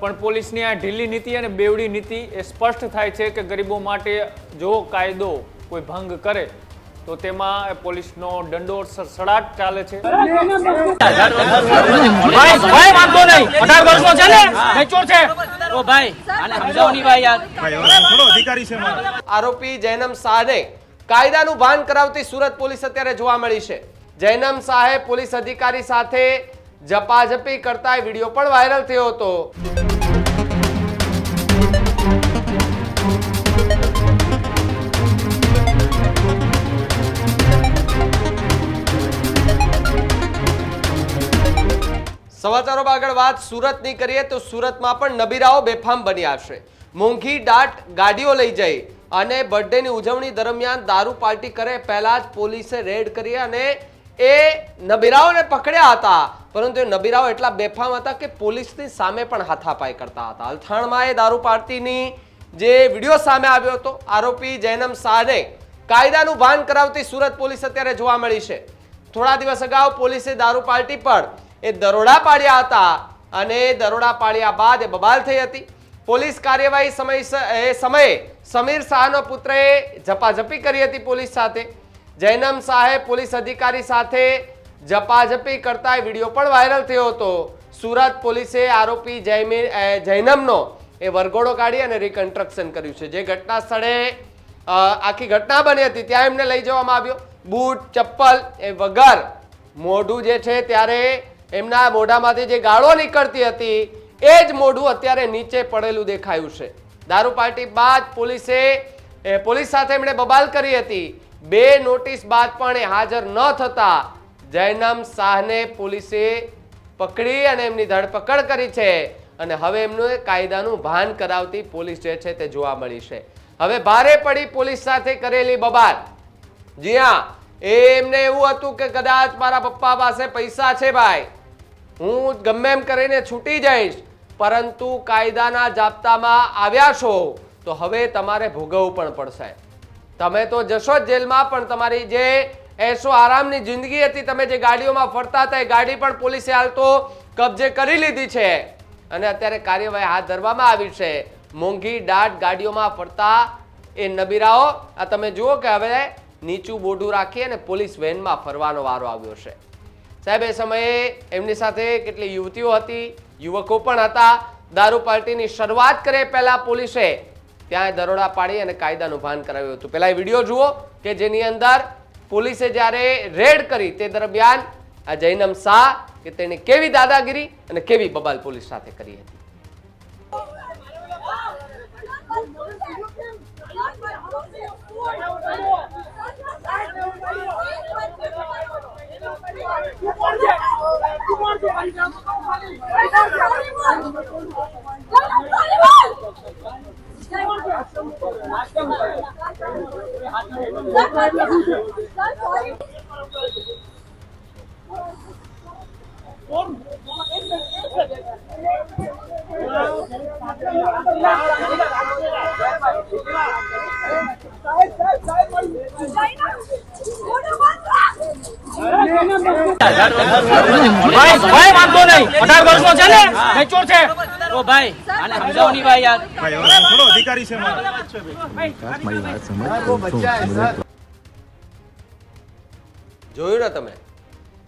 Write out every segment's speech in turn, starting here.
પણ પોલીસની આ ઢીલી નીતિ અને બેવડી નીતિ એ સ્પષ્ટ થાય છે કે ગરીબો માટે જો કાયદો કોઈ ભંગ કરે તો તેમાં પોલીસનો દંડો સડસડાટ ચાલે છે। આરોપી જૈનમ શાહને કાયદાનું ભાન કરાવતી સુરત પોલીસ અત્યારે જોવા મળી છે। જૈનમ શાહે પોલીસ અધિકારી સાથે ઝપાઝપી કરતા વિડીયો પણ વાયરલ થયો હતો। સમાચારોમાં આગળ વાત સુરતની કરીએ તો સુરતમાં પણ નબીરાઓ બેફામ બન્યા છે। મોંઘી દાટ ગાડીઓ લઈ જઈ અને બર્થડેની ઉજવણી દરમિયાન દારૂ પાર્ટી કરે પહેલા જ પોલીસે રેડ કરી અને એ નબીરાઓને પકડ્યા હતા, પરંતુ એ નબીરાઓ એટલા બેફામ હતા કે પોલીસની સામે પણ હાથાપાઈ કરતા હતા। અલથાણમાં એ દારૂ પાર્ટીની જે વિડીયો સામે આવ્યો હતો, આરોપી જૈનમ શાહને કાયદાનું ભાન કરાવતી સુરત પોલીસ અત્યારે જોવા મળી છે। થોડા દિવસ અગાઉ પોલીસે દારૂ પાર્ટી પર એ દરોડા પાડ્યા હતા અને દરોડા પાડ્યા બાદ એ બબાલ થઈ હતી। પોલીસ કાર્યવાહી સમયે સમીર શાહનો પુત્રએ ઝપાઝપી કરી હતી પોલીસ સાથે। જૈનમ શાહે પોલીસ અધિકારી સાથે ઝપાઝપી કરતા વિડીયો પણ વાયરલ થયો હતો। સુરત પોલીસે આરોપી જૈનમનો એ વરઘોડો કાઢી અને રિકન્સ્ટ્રક્શન કર્યું છે। જે ઘટના સ્થળે આખી ઘટના બની હતી ત્યાં એમને લઈ જવામાં આવ્યો। બૂટ ચપ્પલ એ વગર મોઢું જે છે ત્યારે એમના મોઢામાંથી જે ગાળો નીકળતી હતી એ જ મોઢું અત્યારે નીચે પડેલું દેખાયું છે। દારૂ પાર્ટી બાદ પોલીસ સાથે એમણે બબાલ કરી હતી। 2 નોટિસ બાદ પણ એ હાજર ન થતા જૈનમ શાહને પોલીસે પકડી અને એમની ધરપકડ કરી છે અને હવે એમનું કાયદાનું ભાન કરાવતી પોલીસ જે છે તે જોવા મળી છે। હવે ભારે પડી પોલીસ સાથે કરેલી બબાલ। જી હા, એમને એવું હતું કે કદાચ મારા પપ્પા પાસે પૈસા છે ભાઈ, હું ગમે એમ કરીને છૂટી જઈશ, પરંતુ કાયદાના જાપ્તામાં આવ્યા છો તો હવે તમારે ભોગવવું પણ પડશે। તમે તો જશો જ જેલમાં, પણ તમારી જે એસો આરામની જિંદગી હતી, તમે જે ગાડીઓમાં ફરતા હતા એ ગાડી પણ પોલીસે હાલ તો કબજે કરી લીધી છે અને અત્યારે કાર્યવાહી હાથ ધરવામાં આવી છે। મોંઘી દાટ ગાડીઓમાં ફરતા એ નબીરાઓ આ તમે જુઓ કે હવે નીચું બોઢું રાખી અને પોલીસ વેનમાં ફરવાનો વારો આવ્યો છે। સાહેબ, એ સમયે એમની સાથે કેટલી યુવતીઓ હતી, યુવકો પણ હતા। દારૂ પાર્ટીની શરૂઆત કરે પહેલા પોલીસે ત્યાં દરોડા પાડી અને કાયદાનું ભાન કરાવ્યું હતું। પહેલા એ વિડીયો જુઓ કે જેની અંદર પોલીસે જ્યારે રેડ કરી તે દરમિયાન આ જૈનમ શાહ કે તેની કેવી દાદાગીરી અને કેવી બબાલ પોલીસ સાથે કરી હતી। જોયું ને તમે?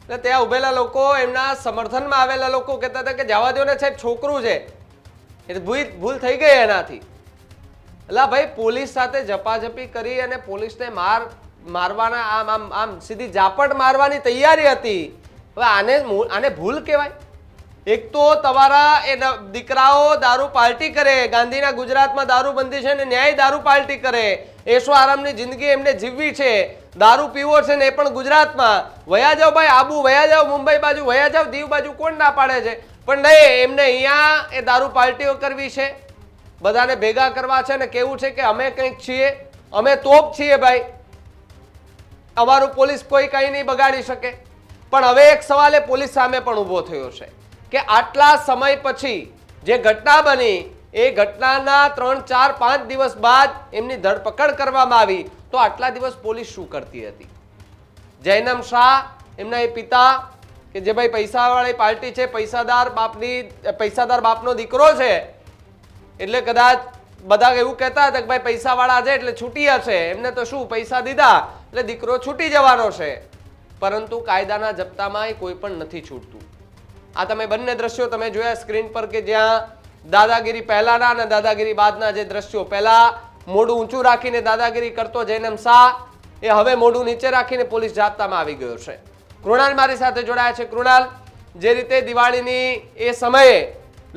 એટલે ત્યાં ઉભેલા લોકો, એમના સમર્થનમાં આવેલા લોકો કહેતા હતા કે જવા દો ને સાહેબ, છોકરું છે, એટલે ભૂલ થઈ ગઈ એનાથી। એટલે ભાઈ પોલીસ સાથે ઝપાઝપી કરી અને પોલીસને મારવાના આમ સીધી ઝાપટ મારવાની તૈયારી હતી। હવે આને ભૂલ કહેવાય? એક તો તમારા એ દીકરાઓ દારૂ પાર્ટી કરે, ગાંધીના ગુજરાતમાં દારૂબંધી છે ને ન્યાય દારૂ પાર્ટી કરે, એસો આરામની જિંદગી એમને જીવવી છે, દારૂ પીવો છે ને એ પણ ગુજરાતમાં। વયા જાવ ભાઈ, આબુ વયા જાવ, મુંબઈ બાજુ વયા જાવ, દીવ બાજુ, કોણ ના પાડે છે? પણ નહીં, એમને અહીંયા એ દારૂ પાર્ટીઓ કરવી છે, બધાને ભેગા કરવા છે ને કેવું છે કે અમે કંઈક છીએ, અમે તોપ છીએ ભાઈ, અમારું પોલીસ કોઈ કંઈ નહીં બગાડી શકે। પણ હવે એક સવાલ એ પોલીસ સામે પણ ઊભો થયો છે કે આટલા સમય પછી જે ઘટના બની એ ઘટનાના 3, 4, 5 દિવસ બાદ એમની ધરપકડ કરવામાં આવી, તો આટલા દિવસ પોલીસ શું કરતી હતી? જૈનમ શાહ, એમના એ પિતા કે જે ભાઈ પૈસાવાળી પાર્ટી છે, પૈસાદાર બાપનો દીકરો છે, એટલે કદાચ બધા એવું કહેતા હતા કે ભાઈ પૈસાવાળા છે એટલે છૂટી હશે, એમને તો શું પૈસા દીધા એટલે દીકરો છૂટી જવાનો છે. પરંતુ કાયદાના જપ્તામાં કોઈ પણ નથી છૂટતું. આ તમે બંને દ્રશ્યો તમે જોયા સ્ક્રીન પર કે જ્યાં દાદાગીરી પહેલાના અને દાદાગીરી બાદના જે દ્રશ્યો, પહેલા મોઢું ઊંચું રાખીને દાદાગીરી કરતો જૈનમ શાહ એ હવે મોઢું નીચે રાખીને પોલીસ જાપ્તામાં આવી ગયો છે. કૃણાલ મારી સાથે જોડાયા છે. કૃણાલ, જે રીતે દિવાળીની એ સમયે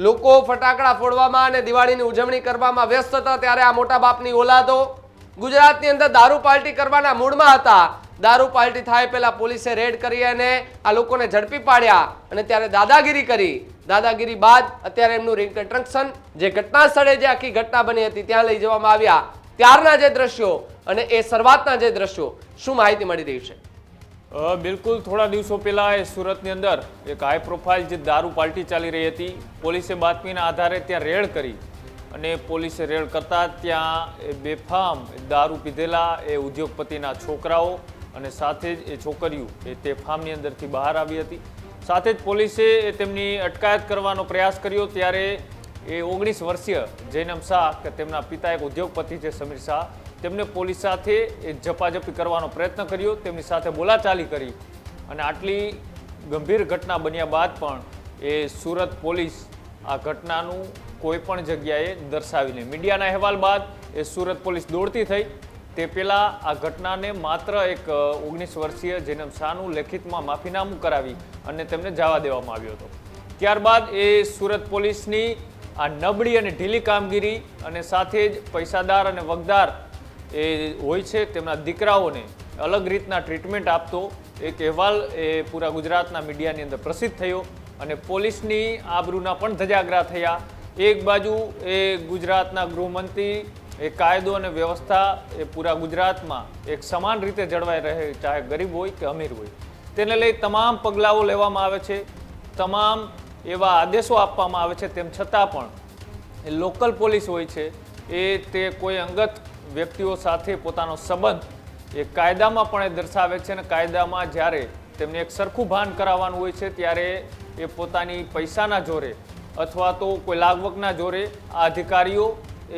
લોકો ફટાકડા ફોડવામાં અને દિવાળીની ઉજવણી કરવામાં વ્યસ્ત હતા, ત્યારે આ મોટા બાપની ઓલાદો ગુજરાતની અંદર દારૂ પાર્ટી કરવાના મૂડમાં હતા. દારૂ પાર્ટી થાય પહેલા પોલીસે રેડ કરી અને આ લોકોને ઝડપી પાડ્યા અને ત્યારે દાદાગીરી કરી. દાદાગીરી બાદ અત્યારે એમનું રિકન્સ્ટ્રક્શન, જે ઘટના સ્થળે જે આખી ઘટના બની હતી ત્યાં લઈ જવામાં આવ્યા. ત્યારના જે દ્રશ્યો અને એ શરૂઆતના જે દ્રશ્યો, શું માહિતી મળી રહી છે? બિલકુલ, થોડા દિવસો પહેલા એ સુરતની અંદર એક હાઈ પ્રોફાઇલ જે દારૂ પાર્ટી ચાલી રહી હતી, પોલીસે બાતમીના આધારે ત્યાં રેડ કરી અને પોલીસે રેડ કરતા ત્યાં એ બેફામ દારૂ પીધેલા એ ઉદ્યોગપતિના છોકરાઓ અને સાથે જ એ છોકરીઓ એ તે ફાર્મની અંદરથી બહાર આવી હતી. સાથે જ પોલીસે તેમની અટકાયત કરવાનો પ્રયાસ કર્યો. ત્યારે એ 19 વર્ષીય જૈનમ શાહ કે તેમના પિતા એક ઉદ્યોગપતિ છે સમીર શાહ, તેમને પોલીસ સાથે એ ઝપાઝપી કરવાનો પ્રયત્ન કર્યો, તેમની સાથે બોલાચાલી કરી અને આટલી ગંભીર ઘટના બન્યા બાદ પણ એ સુરત પોલીસ આ ઘટનાનું કોઈ પણ જગ્યાએ દર્શાવીને મીડિયાના અહેવાલ બાદ એ સુરત પોલીસ દોડતી થઈ. તે પહેલાં આ ઘટનાને માત્ર એક 19 વર્ષીય જૈનમ શાહનું લેખિતમાં માફીનામું કરાવી અને તેમને જવા દેવામાં આવ્યો હતો. ત્યારબાદ એ સુરત પોલીસની આ નબળી અને ઢીલી કામગીરી અને સાથે જ પૈસાદાર અને વગદાર એ હોય છે તેમના દીકરાઓને અલગ રીતના ટ્રીટમેન્ટ આપતો એક અહેવાલ એ પૂરા ગુજરાતના મીડિયાની અંદર પ્રસિદ્ધ થયો અને પોલીસની આબરૂના પણ ધજાગરા થયા. એક બાજુ એ ગુજરાતના ગૃહમંત્રી એ કાયદો અને વ્યવસ્થા એ પૂરા ગુજરાતમાં એક સમાન રીતે જળવાઈ રહે, ચાહે ગરીબ હોય કે અમીર હોય, તેને લઈ તમામ પગલાઓ લેવામાં આવે છે, તમામ એવા આદેશો આપવામાં આવે છે. તેમ છતાં પણ એ લોકલ પોલીસ હોય છે એ તે કોઈ અંગત વ્યક્તિઓ સાથે પોતાનો સંબંધ એ કાયદામાં પણ એ દર્શાવે છે અને કાયદામાં જ્યારે તેમને એક સરખું ભાન કરાવવાનું હોય છે ત્યારે એ પોતાની પૈસાના જોરે અથવા તો કોઈ લાગવકના જોરે આ અધિકારીઓ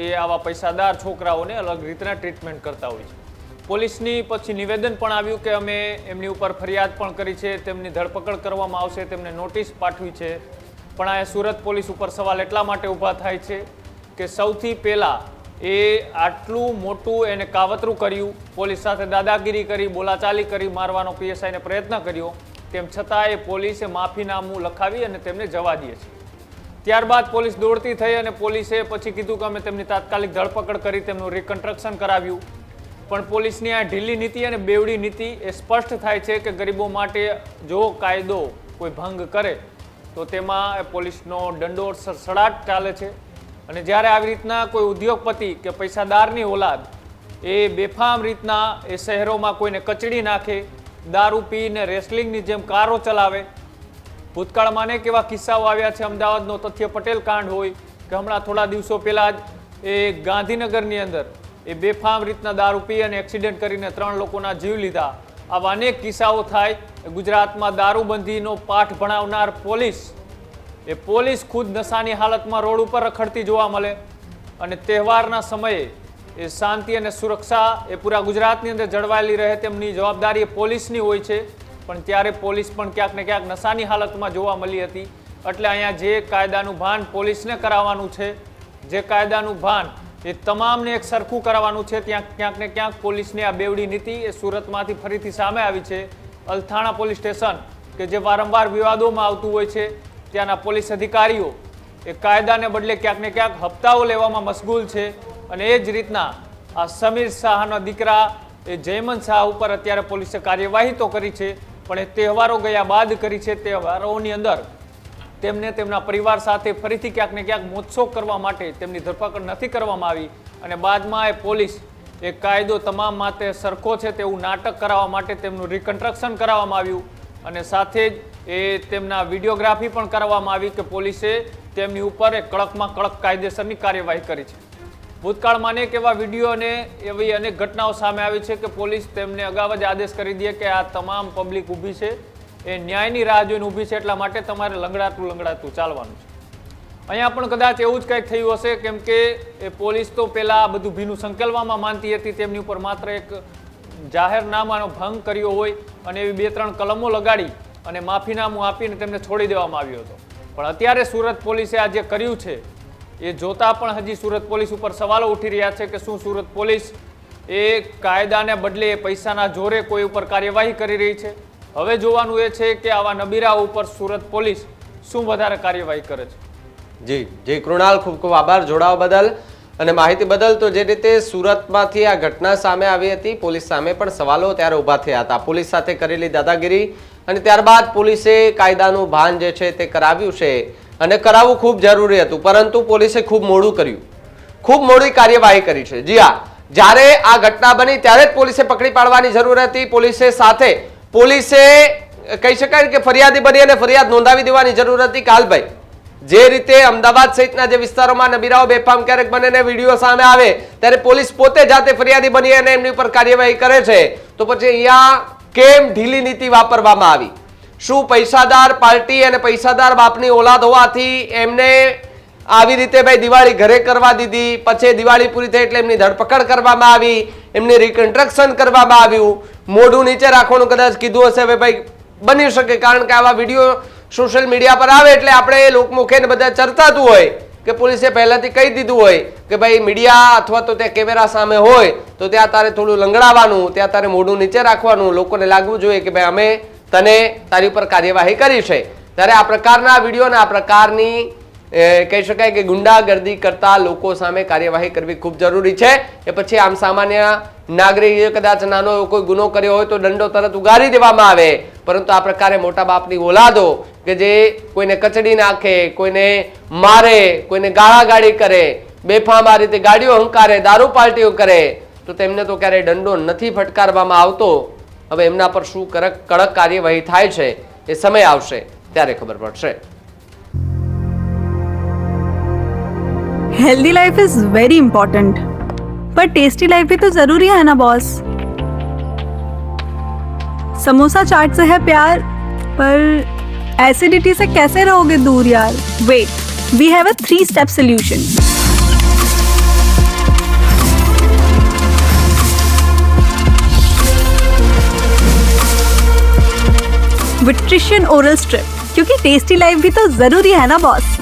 એ આવા પૈસાદાર છોકરાઓને અલગ રીતના ટ્રીટમેન્ટ કરતા હોય છે. પોલીસની પછી નિવેદન પણ આવ્યું કે અમે એમની ઉપર ફરિયાદ પણ કરી છે, તેમની ધરપકડ કરવામાં આવશે, તેમને નોટિસ પાઠવી છે. પણ આ સુરત પોલીસ ઉપર સવાલ એટલા માટે ઊભા થાય છે કે સૌથી પહેલાં એ આટલું મોટું એને કાવતરું કર્યું, પોલીસ સાથે દાદાગીરી કરી, બોલાચાલી કરી, મારવાનો પીએસઆઈને પ્રયત્ન કર્યો, તેમ છતાં એ પોલીસે માફીનામું લખાવી અને તેમને જવા દે છે. ત્યારબાદ પોલીસ દોડતી થઈ અને પોલીસે પછી કીધું કે અમે તેમની તાત્કાલિક ધરપકડ કરી, તેમનું રિકન્સ્ટ્રક્શન કરાવ્યું. પણ પોલીસની આ ઢીલી નીતિ અને બેવડી નીતિ એ સ્પષ્ટ થાય છે કે ગરીબો માટે જો કાયદો કોઈ ભંગ કરે તો તેમાં પોલીસનો દંડો સડસડાટ ચાલે છે. અને જ્યારે આવી રીતના કોઈ ઉદ્યોગપતિ કે પૈસાદારની ઓલાદ એ બેફામ રીતના એ શહેરોમાં કોઈને કચડી નાખે, દારૂ પીને રેસલિંગની જેમ કારો ચલાવે, ભૂતકાળમાં અનેક એવા કિસ્સાઓ આવ્યા છે. અમદાવાદનો તથ્ય પટેલ કાંડ હોય કે હમણાં થોડા દિવસો પહેલાં જ એ ગાંધીનગરની અંદર એ બેફામ રીતના દારૂ પી અને એક્સિડન્ટ કરીને 3 લોકોના જીવ લીધા. આવા અનેક કિસ્સાઓ થાય. ગુજરાતમાં દારૂબંધીનો પાઠ ભણાવનાર પોલીસ એ પોલીસ ખુદ નશાની હાલતમાં રોડ ઉપર રખડતી જોવા મળે અને તહેવારના સમયે એ શાંતિ અને સુરક્ષા એ પૂરા ગુજરાતની અંદર જળવાયેલી રહે તેમની જવાબદારી એ પોલીસની હોય છે. પણ ત્યારે પોલીસ પણ ક્યાંક ને ક્યાંક નશાની હાલતમાં જોવા મળી હતી. એટલે અહીંયા જે કાયદાનું ભાન પોલીસને કરાવવાનું છે, જે કાયદાનું ભાન એ તમામને એક સરખું કરાવવાનું છે, ત્યાં ક્યાંક ને ક્યાંક પોલીસની આ બેવડી નીતિ એ સુરતમાંથી ફરીથી સામે આવી છે. અલથાણા પોલીસ સ્ટેશન કે જે વારંવાર વિવાદોમાં આવતું હોય છે, ત્યાંના પોલીસ અધિકારીઓ એ કાયદાને બદલે ક્યાંક ને ક્યાંક હપ્તાઓ લેવામાં મશગુલ છે. અને એ જ રીતના આ સમીર શાહના દીકરા એ જયમન શાહ ઉપર અત્યારે પોલીસે કાર્યવાહી તો કરી છે, પણ એ તહેવારો ગયા બાદ કરી છે. તહેવારોની અંદર તેમને તેમના પરિવાર સાથે ફરીથી ક્યાંક ને ક્યાંક મોજશોખ કરવા માટે તેમની ધરપકડ નથી કરવામાં આવી અને બાદમાં એ પોલીસ એ કાયદો તમામ માટે સરખો છે તેવું નાટક કરાવવા માટે તેમનું રિકન્સ્ટ્રક્શન કરાવવામાં આવ્યું અને સાથે જ એ તેમના વિડીયોગ્રાફી પણ કરવામાં આવી કે પોલીસે તેમની ઉપર એક કડકમાં કડક કાયદેસરની કાર્યવાહી કરી છે. ભૂતકાળમાં અનેક એવા વિડીયો અને એવી અનેક ઘટનાઓ સામે આવી છે કે પોલીસ તેમને અગાઉ જ આદેશ કરી દે કે આ તમામ પબ્લિક ઊભી છે એ ન્યાયની રાહ જોઈને ઊભી છે, એટલા માટે તમારે લંગડાતું ચાલવાનું છે. અહીંયા પણ કદાચ એવું જ કંઈક થયું હશે, કેમ કે એ પોલીસ તો પહેલા બધું ભીનું સંકેલવામાં માનતી હતી, તેમની ઉપર માત્ર એક જાહેરનામાનો ભંગ કર્યો હોય અને એવી 2-3 કલમો લગાડી અને માફીનામું આપીને તેમને છોડી દેવામાં આવ્યો હતો. પણ અત્યારે સુરત પોલીસે આ જે કર્યું છે એ જોતા પણ હજી સુરત પોલીસ ઉપર સવાલો ઉઠી રહ્યા છે કે શું સુરત પોલીસ એ કાયદાને બદલે પૈસાના જોરે કોઈ ઉપર કાર્યવાહી કરી રહી છે. હવે જોવાનું એ છે કે આવા નબીરાઓ ઉપર સુરત પોલીસ શું વધારે કાર્યવાહી કરે છે. જી કૃણાલ, ખૂબ ખૂબ આભાર જોડાવા બદલ અને માહિતી બદલ. તો જે રીતે સુરતમાંથી આ ઘટના સામે આવી હતી, પોલીસ સામે પણ સવાલો ત્યારે ઊભા થયા હતા. પોલીસ સાથે કરેલી દાદાગીરી અને ત્યારબાદ પોલીસે કાયદાનું ભાન જે છે તે કરાવ્યું છે અને કરાવવું ખૂબ જરૂરી હતું, પરંતુ પોલીસે ખૂબ મોડું કર્યું, ખૂબ મોડી કાર્યવાહી કરી છે. જી હા, જ્યારે આ ઘટના બની ત્યારે જ પોલીસે પકડી પાડવાની જરૂર હતી. પોલીસે કહી શકાય કે ફરિયાદી બની અને ફરિયાદ નોંધાવી દેવાની જરૂર હતી. કાલભાઈ, જે રીતે અમદાવાદ સહિતના જે વિસ્તારોમાં નબીરાઓ બેફામ ક્યારેક બને ને વિડીયો સામે આવે ત્યારે પોલીસ પોતે જાતે ફરિયાદી બની અને એમની ઉપર કાર્યવાહી કરે છે, તો પછી અહીંયા કેમ ઢીલી નીતિ વાપરવામાં આવી? શું પૈસાદાર પાર્ટી અને પૈસાદાર બાપની ઓલાદ હોવાથી એમને આવી રીતે ભાઈ દિવાળી ઘરે કરવા દીધી, પછી દિવાળી પૂરી થઈ એટલે એમની ધરપકડ કરવામાં આવી, એમની રિકન્સ્ટ્રક્શન કરવામાં આવ્યું, મોઢું નીચે રાખવાનું કદાચ કીધું હશે. હવે ભાઈ બની શકે, કારણ કે આવા વિડીયો સોશિયલ મીડિયા પર આવે એટલે આપણે લોકમુખે બધા ચર્ચાતું હોય કે પોલીસે પહેલાથી કહી દીધું હોય કે ભાઈ મીડિયા અથવા તો ત્યાં કેમેરા સામે હોય તો ત્યાં તારે થોડું લંગડાવવાનું, ત્યાં તારે મોઢું નીચે રાખવાનું, લોકોને લાગવું જોઈએ કે ભાઈ અમે તારી ઉપર કાર્યવાહી કરી છે. ત્યારે આ પ્રકારના વિડીયો અને આ પ્રકારની કહી શકાય કે ગુંડાગર્દી કરતા લોકો સામે કાર્યવાહી કરવી ખૂબ જરૂરી છે. એ પછી આમ સામાન્ય નાગરિકે કદાચ નાનો એવો કોઈ ગુનો કર્યો હોય તો દંડો તરત ઉગારી દેવામાં આવે, પરંતુ આ પ્રકારે મોટા બાપની ઓલાદો કે જે કોઈને કચડી નાખે, કોઈને મારે, કોઈને ગાળાગાળી કરે, બેફામ આ રીતે ગાડીઓ હંકારે, દારૂ પાર્ટીઓ કરે, તો તેમને તો ક્યારેય દંડો નથી ફટકારવામાં આવતો. હવે એમના પર શું કડક કાર્યવાહી થાય છે એ સમય આવશે ત્યારે ખબર પડશે. Healthy life is very important, पर टेस्टी लाइफ भी तो जरूरी है ना बॉस. समोसा चाट से है प्यार, पर एसिडिटी से कैसे रहोगे दूर यार. Wait, we have a 3-step solution. विट्रिशियन ओरल स्ट्रिप, क्योंकि टेस्टी लाइफ भी तो जरूरी है ना बॉस.